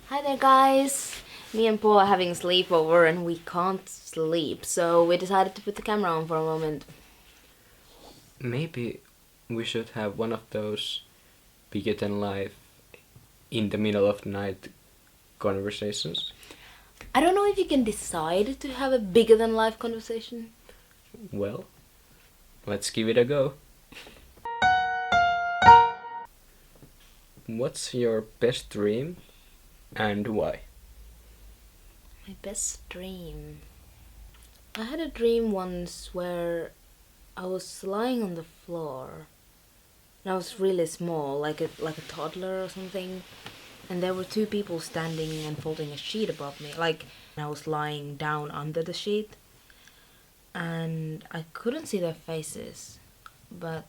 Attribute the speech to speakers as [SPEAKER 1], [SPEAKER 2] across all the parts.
[SPEAKER 1] Hi there guys! Me and Paul are having a sleepover and we can't sleep, so we decided to put the camera on for a moment.
[SPEAKER 2] Maybe we should have one of those bigger than life in the middle of the night conversations.
[SPEAKER 1] I don't know if you can decide to have a bigger than life conversation.
[SPEAKER 2] Well, let's give it a go. What's your best dream and why?
[SPEAKER 1] My best dream. I had a dream once where I was lying on the floor and I was really small, like a toddler or something. And there were two people standing and folding a sheet above me. I was lying down under the sheet. And I couldn't see their faces. But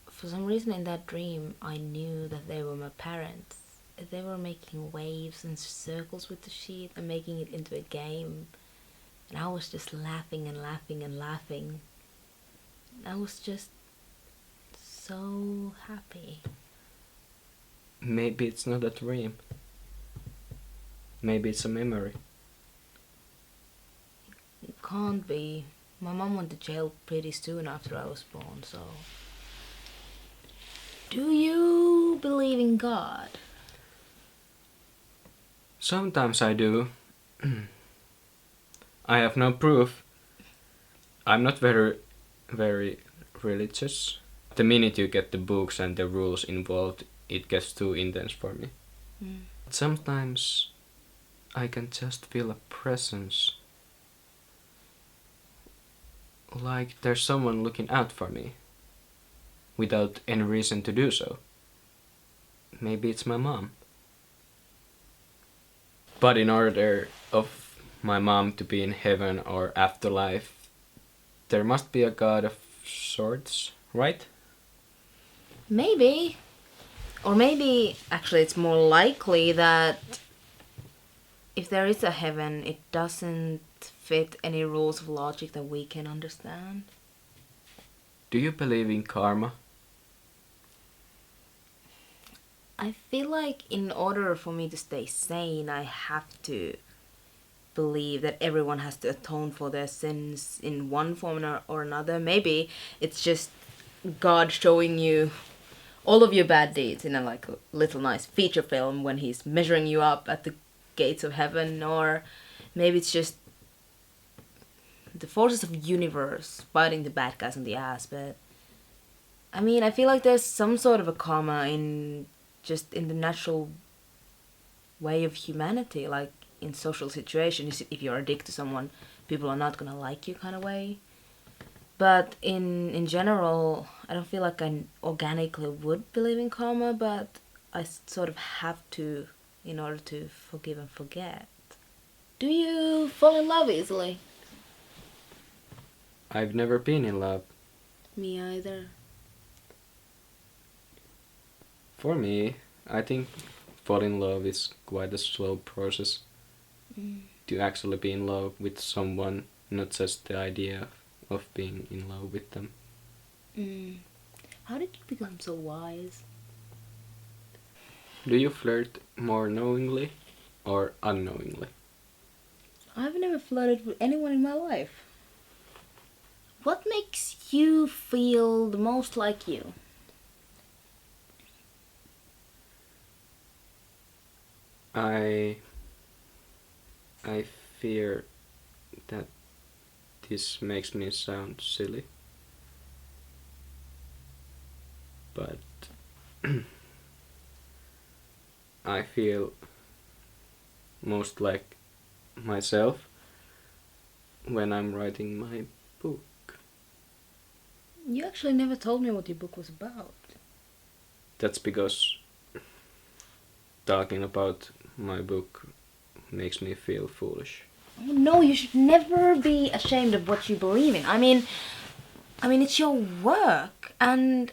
[SPEAKER 1] for some reason in that dream, I knew that they were my parents. They were making waves and circles with the sheet and making it into a game. And I was just laughing and laughing and laughing. I was just so happy.
[SPEAKER 2] Maybe it's not a dream. Maybe it's a memory.
[SPEAKER 1] It can't be. My mom went to jail pretty soon after I was born, so... Do you believe in God?
[SPEAKER 2] Sometimes I do. I have no proof. I'm not very religious. The minute you get the books and the rules involved, it gets too intense for me. Sometimes I can just feel a presence. Like there's someone looking out for me. Without any reason to do so. Maybe it's my mom. But in order of my mom to be in heaven or afterlife, there must be a God of sorts, right?
[SPEAKER 1] Maybe. Or maybe, actually, it's more likely that if there is a heaven, it doesn't fit any rules of logic that we can understand.
[SPEAKER 2] Do you believe in karma?
[SPEAKER 1] I feel like in order for me to stay sane, I have to believe that everyone has to atone for their sins in one form or another. Maybe it's just God showing you all of your bad deeds in a little nice feature film when he's measuring you up at the gates of heaven, or maybe it's just the forces of the universe biting the bad guys in the ass. But I mean, I feel like there's some sort of a karma in the natural way of humanity, like in social situations. If you're a dick to someone, people are not gonna like you, kind of way. But in general, I don't feel like I organically would believe in karma, but I sort of have to in order to forgive and forget. Do you fall in love easily?
[SPEAKER 2] I've never been in love.
[SPEAKER 1] Me either.
[SPEAKER 2] For me, I think falling in love is quite a slow process. To actually be in love with someone, not just the idea of being in love with them.
[SPEAKER 1] How did you become so wise?
[SPEAKER 2] Do you flirt more knowingly or unknowingly?
[SPEAKER 1] I've never flirted with anyone in my life. What makes you feel the most like you?
[SPEAKER 2] I fear that this makes me sound silly, but I feel most like myself when I'm writing my book.
[SPEAKER 1] You actually never told me what your book was about.
[SPEAKER 2] That's because talking about my book makes me feel foolish.
[SPEAKER 1] Oh, no, you should never be ashamed of what you believe in. I mean, it's your work, and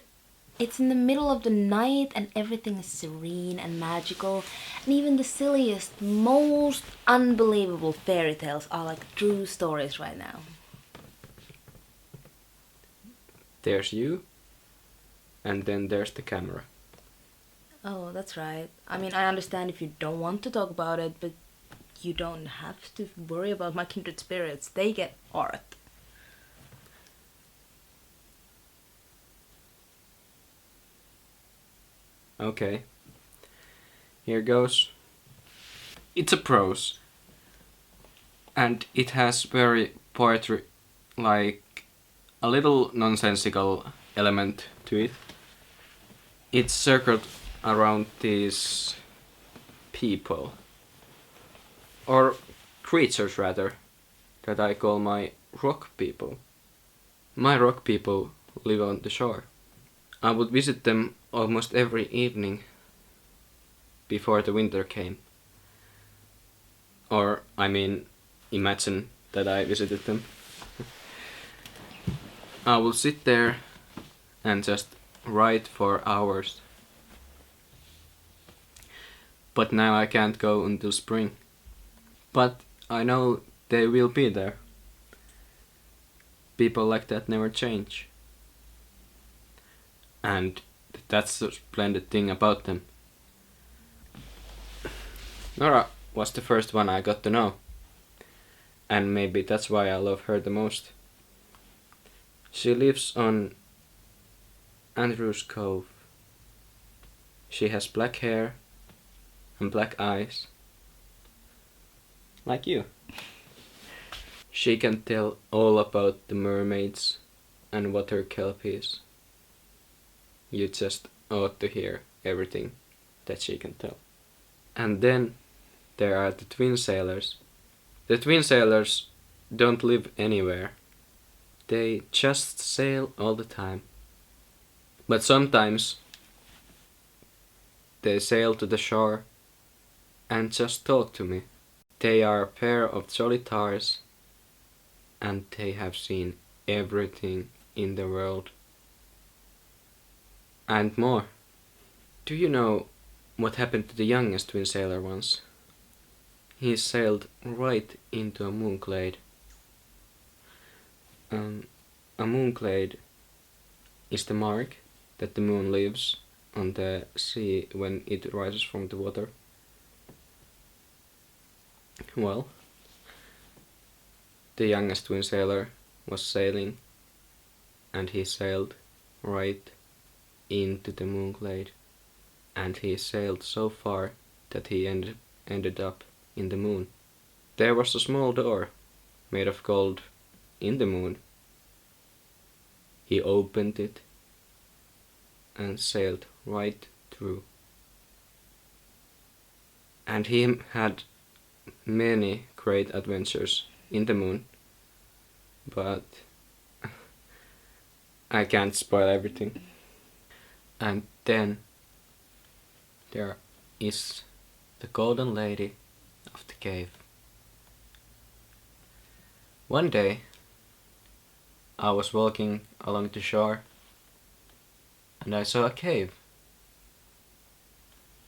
[SPEAKER 1] it's in the middle of the night, and everything is serene and magical, and even the silliest, most unbelievable fairy tales are like true stories right now.
[SPEAKER 2] There's you, and then there's the camera.
[SPEAKER 1] Oh, that's right. I mean, I understand if you don't want to talk about it, but you don't have to worry about my kindred spirits. They get art.
[SPEAKER 2] Okay. Here goes. It's a prose. And it has very poetry, like a little nonsensical element to it. It's circled around these people, or creatures rather, that I call my rock people. My rock people live on the shore. I would visit them almost every evening before the winter came. Or, I mean, imagine that I visited them. I will sit there and just write for hours. But now I can't go until spring. But I know they will be there. People like that never change. And that's the splendid thing about them. Nora was the first one I got to know. And maybe that's why I love her the most. She lives on Andrew's Cove. She has black hair and black eyes. Like you. She can tell all about the mermaids and water kelpies. You just ought to hear everything that she can tell. And then there are the twin sailors. The twin sailors don't live anywhere. They just sail all the time. But sometimes they sail to the shore and just talk to me. They are a pair of solitaires and they have seen everything in the world. And more. Do you know what happened to the youngest twin sailor once? He sailed right into a moonclade. A moonclade is the mark that the moon leaves on the sea when it rises from the water. Well, the youngest twin sailor was sailing and he sailed right into the moonclade, and he sailed so far that he ended up in the moon. There was a small door made of gold in the moon. He opened it and sailed right through. And he had many great adventures in the moon, but I can't spoil everything. And then there is the golden lady of the cave. One day I was walking along the shore and I saw a cave.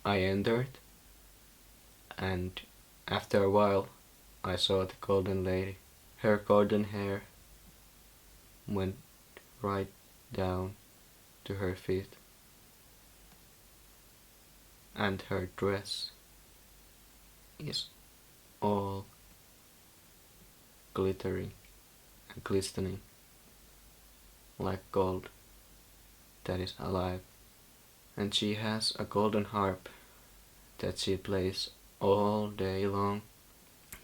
[SPEAKER 2] I entered, and after a while I saw the golden lady. Her golden hair went right down to her feet, and her dress is all glittering and glistening like gold that is alive. And she has a golden harp that she plays all day long.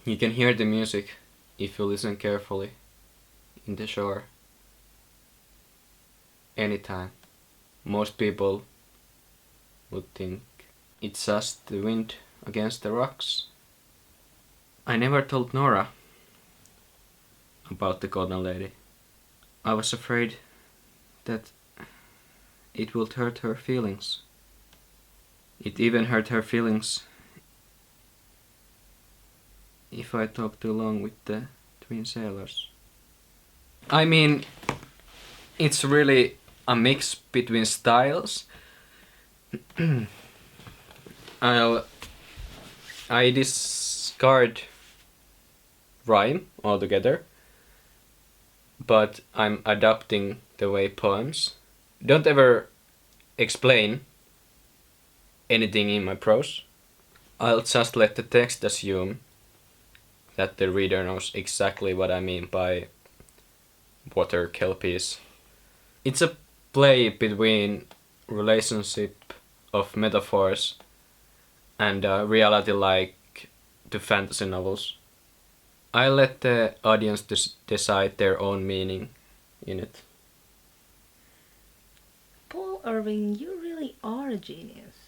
[SPEAKER 2] You can hear the music if you listen carefully in the shore anytime. Most people would think it's just the wind against the rocks. I never told Nora about the golden lady. I was afraid that it would hurt her feelings. It even hurt her feelings if I talked too long with the twin sailors. I mean, it's really a mix between styles. I discard rhyme altogether, but I'm adapting the way poems don't ever explain anything in my prose. I'll just let the text assume that the reader knows exactly what I mean by water kelpies. It's a play between relationship of metaphors and reality like the fantasy novels. I let the audience decide their own meaning in it.
[SPEAKER 1] Paul Irving, you really are a genius.